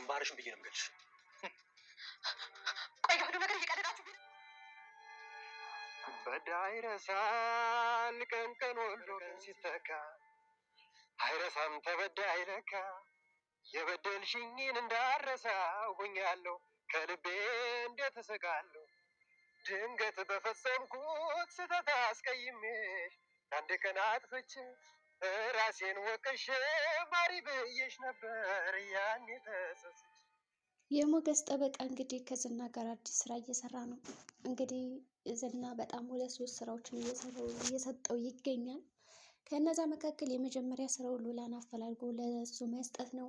ግንባርሽን ብዬ ነው የምገልሽ። ቆይ የሆነ ነገር እየቀደዳችሁ በዳ አይረሳል ቀን ቀን ወልዶ ቀን ሲተካ አይረሳም ተበዳ አይለካ የበደልሽኝን እንዳረሳ ሆኛለሁ ከልቤ እንዴት እስቃለሁ ድንገት በፈጸምኩት ስህተት አስቀይሜሽ አንድ ቀን አጥፍቼ ራሴን ወቅሼ ማሪ ብዬሽ ነበር ያኔ ተጸጽቼ። የሞገስ ጠበቃ እንግዲህ ከዝና ጋር አዲስ ስራ እየሰራ ነው። እንግዲህ ዝና በጣም 2-3 ስራዎችን እየሰጠው ይገኛል። ከነዛ መካከል የመጀመሪያ ስራው ሉላን አፈላልጎ ለሱ መስጠት ነው።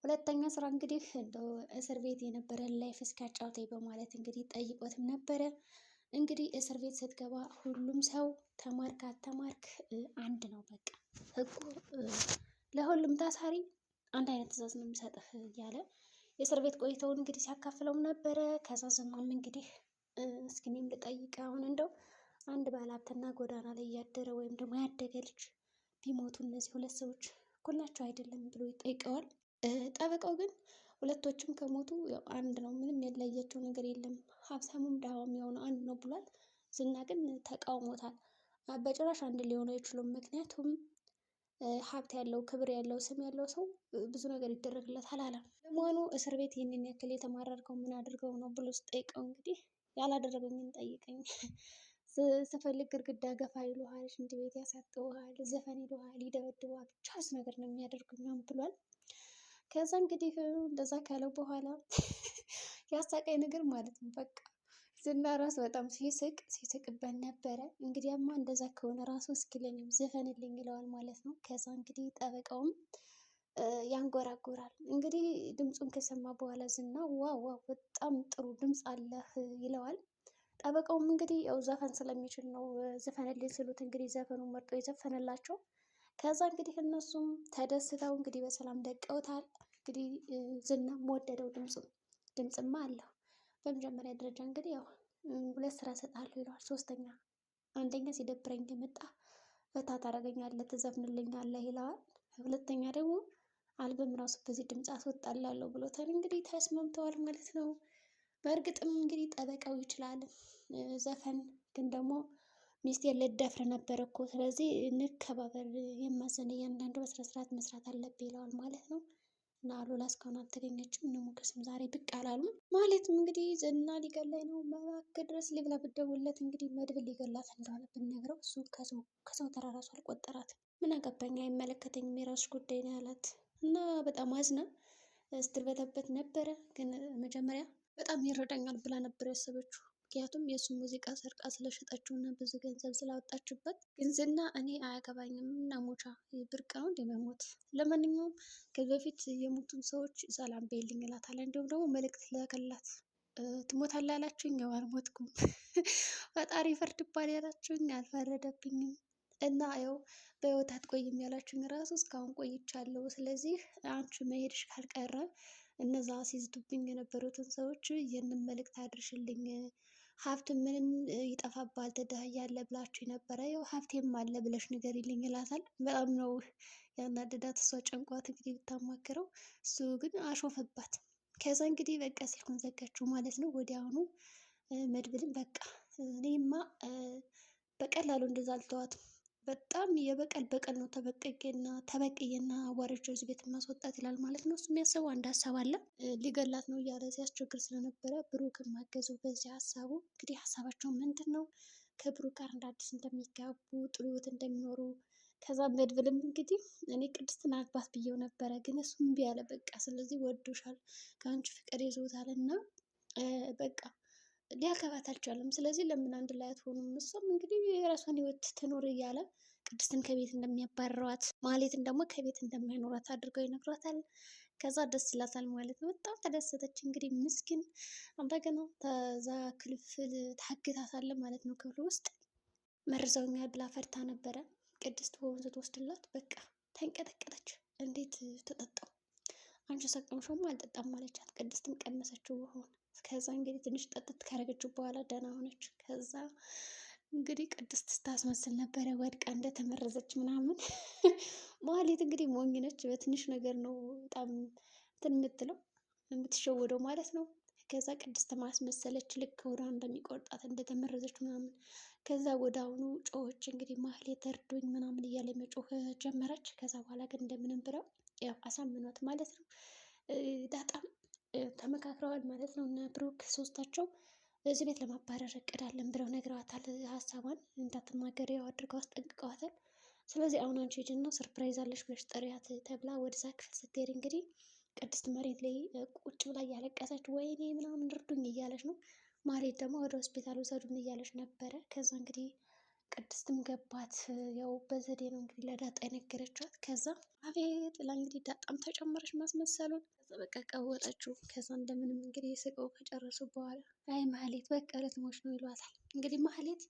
ሁለተኛ ስራ እንግዲህ እንደው እስር ቤት የነበረ ላይፍ እስኪያጫውተኝ በማለት እንግዲህ ጠይቆትም ነበረ። እንግዲህ እስር ቤት ስትገባ ሁሉም ሰው ተማርክ አተማርክ አንድ ነው፣ በቃ ህጉ ለሁሉም ታሳሪ አንድ አይነት ትዕዛዝ ነው የሚሰጥህ እያለ የእስር ቤት ቆይተውን እንግዲህ ሲያካፍለውም ነበረ። ከዛ ዝናም እንግዲህ እስኪ እኔም ልጠይቅ አሁን እንደው አንድ ባለሀብትና ጎዳና ላይ እያደረ ወይም ደግሞ ያደገ ልጅ ቢሞቱ እነዚህ 2 ሰዎች እኩል ናቸው አይደለም ብሎ ይጠይቀዋል። ጠበቃው ግን ሁለቶችም ከሞቱ ያው አንድ ነው፣ ምንም የለያቸው ነገር የለም፣ ሀብታሙም ድሃውም የሆነ አንድ ነው ብሏል። ዝና ግን ተቃውሞታል። በጭራሽ አንድ ሊሆኑ አይችሉም፣ ምክንያቱም ሀብት ያለው ክብር ያለው ስም ያለው ሰው ብዙ ነገር ይደረግለታል አለ። ለመሆኑ እስር ቤት ይህንን ያክል የተማረርከው ምን አድርገው ነው ብሎ ስጠይቀው እንግዲህ ያላደረገኝን ጠይቀኝ፣ ስፈልግ ግድግዳ ገፋ ይሉሃል፣ ሽንት ቤት ያሳጥቡሃል፣ ዘፈን ይሉሃል፣ ይደበድበዋል፣ ብቻ ነገር ነው የሚያደርጉኝ ብሏል። ከዛ እንግዲህ እንደዛ ካለው በኋላ ያሳቀኝ ነገር ማለት ነው በቃ ዝና ራሱ በጣም ሲስቅበት ነበረ። እንግዲያማ እንደዛ ከሆነ ራሱ እስኪ ለኔም ዘፈንልኝ ይለዋል ማለት ነው። ከዛ እንግዲህ ጠበቃውም ያንጎራጎራል። እንግዲህ ድምፁን ከሰማ በኋላ ዝና ዋው በጣም ጥሩ ድምፅ አለህ ይለዋል። ጠበቃውም እንግዲህ ያው ዘፈን ስለሚችል ነው ዘፈንልኝ ስሉት እንግዲህ ዘፈኑን መርጦ የዘፈነላቸው። ከዛ እንግዲህ እነሱም ተደስተው እንግዲህ በሰላም ደቀውታል። እንግዲህ ዝናም ወደደው ድምፅማ አለው። በመጀመሪያ ደረጃ እንግዲህ ያው 2 ስራ እሰጥሃለሁ ይለዋል። 3ኛ አንደኛ ሲደብረኝ የመጣ ፈታ ታደርገኛለህ ትዘፍንልኛለህ ይለዋል። 2ኛ ደግሞ አልበም ራሱ በዚህ ድምፅ አስወጣላለሁ ብሎታል። እንግዲህ ተስማምተዋል ማለት ነው። በእርግጥም እንግዲህ ጠበቃው ይችላል ዘፈን፣ ግን ደግሞ ሚስቴን ልደፍር ነበር እኮ፣ ስለዚህ እንከባበር፣ የማዘን እያንዳንዱ በስነ ስርዓት መስራት አለብህ ይለዋል ማለት ነው። እና ሉላ እስካሁን አልተገኘችም። እነ ሞገስም ዛሬ ብቅ አላሉም። ማለትም እንግዲህ ዝና ሊገላይ ነው መካከል ድረስ ሊብላ ብደውለት እንግዲህ መድብል ሊገላት እንደሆነ ብንነግረው እሱ ከሰው ተራ ራሱ አልቆጠራትም። ምን አገባኝ አይመለከተኝም የራስሽ ጉዳይ ነው ያላት እና በጣም አዝና ስትርበተበት ነበረ። ግን መጀመሪያ በጣም ይረዳኛል ብላ ነበር ያሰበችው። ምክንያቱም የእሱ ሙዚቃ ሰርቃ ስለሸጠችው እና ብዙ ገንዘብ ስላወጣችበት። ግን ዝና እኔ አያገባኝም እና ሞቻ ብርቅ ነው እንደመሞት። ለማንኛውም ከዚህ በፊት የሞቱን ሰዎች ሰላም በይልኝ እላታለሁ። እንዲሁም ደግሞ መልእክት ላከላት። ትሞታለህ ያላችሁኝ ያው አልሞትኩም፣ ፈጣሪ ይፈርድባል ያላችሁኝ አልፈረደብኝም፣ እና ያው በህይወት አትቆይም ያላችሁኝ ራሱ እስካሁን ቆይቻለሁ። ስለዚህ አንቺ መሄድሽ ካልቀረ እነዛ ሲዝቱብኝ የነበሩትን ሰዎች ይህንን መልእክት አድርሽልኝ፣ ሀብት ምንም ይጠፋባል ትደህያለህ ብላችሁ ነበረ፣ ያው ሀብቴም አለ ብለሽ ንገሪልኝ ይላታል። በጣም ነው ያናደዳት። እሷ ጨንቋት እንግዲህ ብታማክረው እሱ ግን አሾፈባት። ከዛ እንግዲህ በቃ ስልኩን ዘጋችው ማለት ነው። ወዲያውኑ መድብልን በቃ እኔማ በቀላሉ እንደዛ አልተዋትም፣ በጣም በቀል ነው ተበቅዬና አዋርጄው እዚህ ቤት ማስወጣት ይላል ማለት ነው። እሱ የሚያስበው አንድ ሀሳብ አለ፣ ሊገላት ነው እያለ ሲያስቸግር ስለነበረ ብሩክን ማገዘው በዚህ ሀሳቡ። እንግዲህ ሀሳባቸው ምንድን ነው? ከብሩክ ጋር እንደ አዲስ እንደሚጋቡ ጥሩ ህይወት እንደሚኖሩ። ከዛ መድብልም እንግዲህ እኔ ቅድስትን አግባት ብዬው ነበረ፣ ግን እሱ እምቢ አለ። በቃ ስለዚህ ወዶሻል፣ ከአንቺ ፍቅር ይዞታል እና በቃ ሊያገባት አልቻለም። ስለዚህ ለምን አንድ ላይ አትሆኑም? እሷም እንግዲህ የራሷን ህይወት ትኖር እያለ ቅድስትን ከቤት እንደሚያባረሯት፣ ማህሌትን ደግሞ ከቤት እንደማይኖራት አድርገው ይነግሯታል። ከዛ ደስ ይላታል ማለት ነው። በጣም ተደሰተች። እንግዲህ ምስኪን እንደገና ከዛ ክፍል ታግታታለ ማለት ነው። ክፍል ውስጥ መርዘውኛል ብላ ፈርታ ነበረ። ቅድስት ወንዝ ትወስድላት በቃ ተንቀጠቀጠች። እንዴት ተጠጣው? አንቺ ሰቅምሾም አልጠጣም ማለቻት። ቅድስትም ቀመሰችው ውሃውን። ከዛ እንግዲህ ትንሽ ጠጥት ካረገችው በኋላ ደህና ሆነች። ከዛ እንግዲህ ቅድስት ስታስመስል ነበረ ወድቃ እንደተመረዘች ምናምን። ማህሌት እንግዲህ ሞኝ ነች። በትንሽ ነገር ነው በጣም እንትን የምትለው። የምትሸወደው ማለት ነው። ከዛ ቅድስት ማስመሰለች ልክ ሆዷ እንደሚቆርጣት እንደተመረዘች ምናምን። ከዛ ወደ አሁኑ ጮኸች እንግዲህ ማህሌት እርዱኝ ምናምን እያለ መጮህ ጀመረች። ከዛ በኋላ ግን እንደምንም ብለው ያው አሳምኗት ማለት ነው። ዳጣም ተመካክረዋል ማለት ነው። እና ብሩክ ሶስታቸው እዚህ ቤት ለማባረር እቅድ አለን ብለው ነግረዋታል። ሀሳቧን እንዳትናገር ያው አድርገው አስጠንቅቀዋታል። ስለዚህ አሁን አንቺ ሂጂና ሰርፕራይዝ አለሽ ብለሽ ጥሪያት ተብላ ወደዛ ክፍል ስትሄድ እንግዲህ ቅድስት መሬት ላይ ቁጭ ብላ እያለቀሰች ወይኔ ምናምን እርዱኝ እያለች ነው። ማህሌት ደግሞ ወደ ሆስፒታል ውሰዱን እያለች ነበረ። ከዛ እንግዲህ ቅድስትም ገባት። ያው በዘዴ ነው እንግዲህ ለዳጣ የነገረቻት። ከዛ አቤት ብላ እንግዲህ ዳጣም ተጨመረች ማስመሰሉን። ከዛ በቃ ቀወጠችው። ከዛ እንደምንም እንግዲህ ስቀው ከጨረሱ በኋላ አይ ማህሌት በቃ ልትሞች ነው ይሏታል። እንግዲህ ማህሌት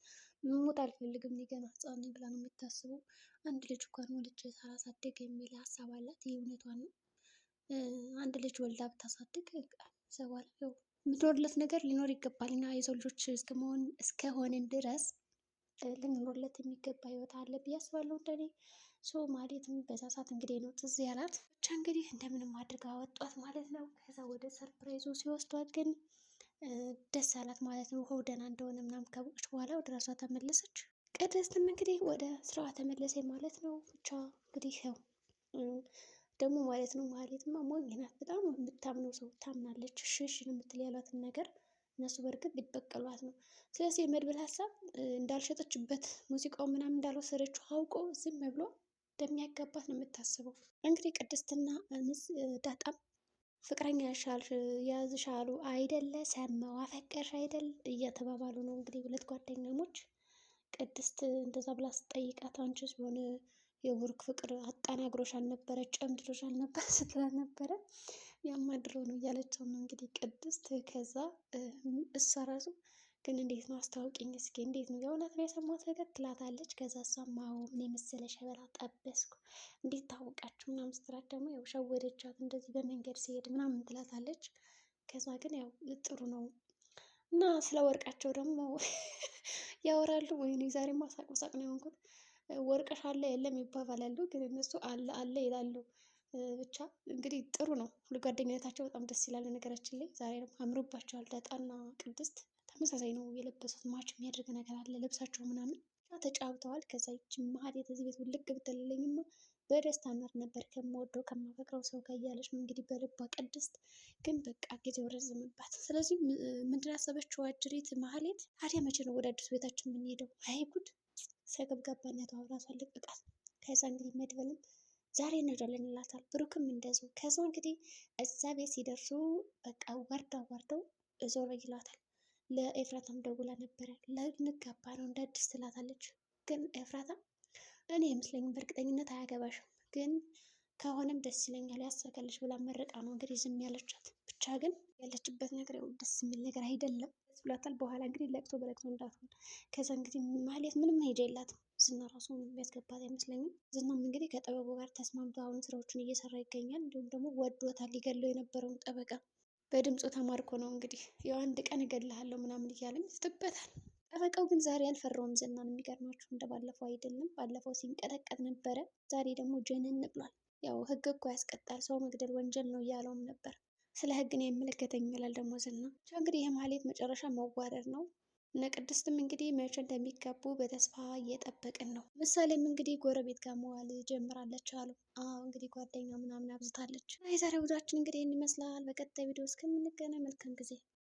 መሞት አልፈልግም እኔ ገና ህፃን ነኝ ብላ ነው የምታስበው። አንድ ልጅ እንኳን ወልጄ ሳላሳድግ የሚል ሀሳብ አላት። ይህ እውነቷን ነው። አንድ ልጅ ወልዳ ብታሳድግ ሰዋል ያው የምትኖርለት ነገር ሊኖር ይገባል። እና የሰው ልጆች እስከሆንን ድረስ ልንኖርለት የሚገባ ህይወት አለ ብዬ አስባለሁ እንደኔ። ማለትም በዛ ሰዓት እንግዲህ ነው ትዝ ያላት። ብቻ እንግዲህ እንደምንም አድርጋ አወጧት ማለት ነው። ከዛ ወደ ሰርፕራይዙ ሲወስዷት ግን ደስ አላት ማለት ነው። ውሃው ደህና እንደሆነ ምናምን ካወቀች በኋላ ወደ ራሷ ተመለሰች። ቅድስትም እንግዲህ ወደ ስራዋ ተመለሰ ማለት ነው። ብቻ እንግዲህ ያው ደግሞ ማለት ነው ማህሌትማ ሞኝ ናት። በጣም የምታምነው ሰው ታምናለች። እሺ እሺ የምትል ያሏትን ነገር እነሱ በእርግጥ ሊበቀሏት ነው። ስለዚህ የመድብል ሀሳብ እንዳልሸጠችበት ሙዚቃው ምናምን እንዳልወሰደችው አውቆ ዝም ብሎ እንደሚያጋባት ነው የምታስበው። እንግዲህ ቅድስትና ዳጣም ፍቅረኛ ያዝሻሉ አይደለ ሰማው አፈቀርሽ አይደል እየተባባሉ ነው እንግዲህ ሁለት ጓደኛሞች። ቅድስት እንደዛ ብላ ስጠይቃት አንቺስ ቢሆን የብሩክ ፍቅር አጠናግሮሽ አልነበረ ጨምድዶሽ አልነበረ ስትላት ነበረ። ያማድሮ ነው እያለችው ነው እንግዲህ ቅድስት። ከዛ እሷ ራሱ ግን እንዴት ነው አስታውቂኝ እስኪ እንዴት ነው የእውነት ነው የሰማሁት ነገር ትላታለች። ከዛ እሷማው ምን የመሰለ ሸበላ ጠበስኩ እንዴት ታወቃችሁ ምናምን ስትላት ደግሞ ያው ሸወደቻት እንደዚህ በመንገድ ሲሄድ ምናምን ትላታለች። ከዛ ግን ያው ጥሩ ነው እና ስለ ወርቃቸው ደግሞ ያወራሉ። ወይኔ ዛሬ ማሳቅ መሳቅ ነው የሆንኩት። ወርቅሽ አለ የለም ይባባላሉ፣ ግን እነሱ አለ አለ ይላሉ። ብቻ እንግዲህ ጥሩ ነው ሁሉ ጓደኝነታቸው በጣም ደስ ይላል። ነገራችን ላይ ዛሬ ደግሞ አምሮባቸዋል። ዳጣና ቅድስት ተመሳሳይ ነው የለበሱት። ማች የሚያደርግ ነገር አለ ልብሳቸው ምናምን ተጫውተዋል። ከዛ ይቺ ማህሌት እዚህ ቤት ውልቅ ብትልልኝማ በደስታ ኖር ነበር ከምወደው ከማፈቅረው ሰው ጋር እያለች ነው እንግዲህ በልቧ። ቅድስት ግን በቃ ጊዜው ረዘመባት። ስለዚህ ምንድን ያሰበችው አጅሬት ማህሌት ታዲያ መቼ ነው ወደ አዲሱ ቤታችን የምንሄደው? አይ ጉድ ሰገብጋባነቷ ራሷ ልቅቃት። ከዛ እንግዲህ መድበልም ዛሬ እንሄዳለን ይላታል። ብሩክም እንደዚሁ። ከዛ እንግዲህ እዛ ቤት ሲደርሱ በቃ ወርደው ዞር ይላታል። ለኤፍራታም ደውላ ነበረ ልንጋባ ነው እንደ አዲስ ትላታለች። ግን ኤፍራታ እኔ አይመስለኝም በእርግጠኝነት አያገባሽም፣ ግን ከሆነም ደስ ይለኛል ያሳካልሽ ብላ መረቃ ነው እንግዲህ ዝም ያለቻት። ብቻ ግን ያለችበት ነገር ያው ደስ የሚል ነገር አይደለም ብሏታል። በኋላ እንግዲህ ለቅሶ በለቅሶ እንዳትሆን። ከዛ እንግዲህ ማህሌት ምንም መሄጃ የላትም። ዝና ራሱ የሚያስገባት አይመስለኝም። ዝናም እንግዲህ ከጠበቁ ጋር ተስማምቶ አሁን ስራዎችን እየሰራ ይገኛል። እንዲሁም ደግሞ ወዶታል። ሊገለው የነበረውን ጠበቃ በድምፁ ተማርኮ ነው እንግዲህ ያው አንድ ቀን እገልሃለሁ ምናምን እያለም ይስጥበታል። ጠበቃው ግን ዛሬ አልፈራውም ዝናን። የሚገርማችሁ እንደ ባለፈው አይደለም። ባለፈው ሲንቀጠቀጥ ነበረ። ዛሬ ደግሞ ጀነን ብሏል። ያው ህግ እኮ ያስቀጣል፣ ሰው መግደል ወንጀል ነው እያለውም ነበር። ስለ ህግ ነው የምልከተኝ ይላል ደግሞ ዝና። ብቻ እንግዲህ የማህሌት መጨረሻ መዋረድ ነው። እነ ቅድስትም እንግዲህ መቼ እንደሚጋቡ በተስፋ እየጠበቅን ነው። ምሳሌም እንግዲህ ጎረቤት ጋር መዋል ጀምራለች አሉ። እንግዲህ ጓደኛ ምናምን አብዝታለች። የዛሬ ውሏችን እንግዲህ ይህን ይመስላል። በቀጣይ ቪዲዮ እስከምንገናኝ መልካም ጊዜ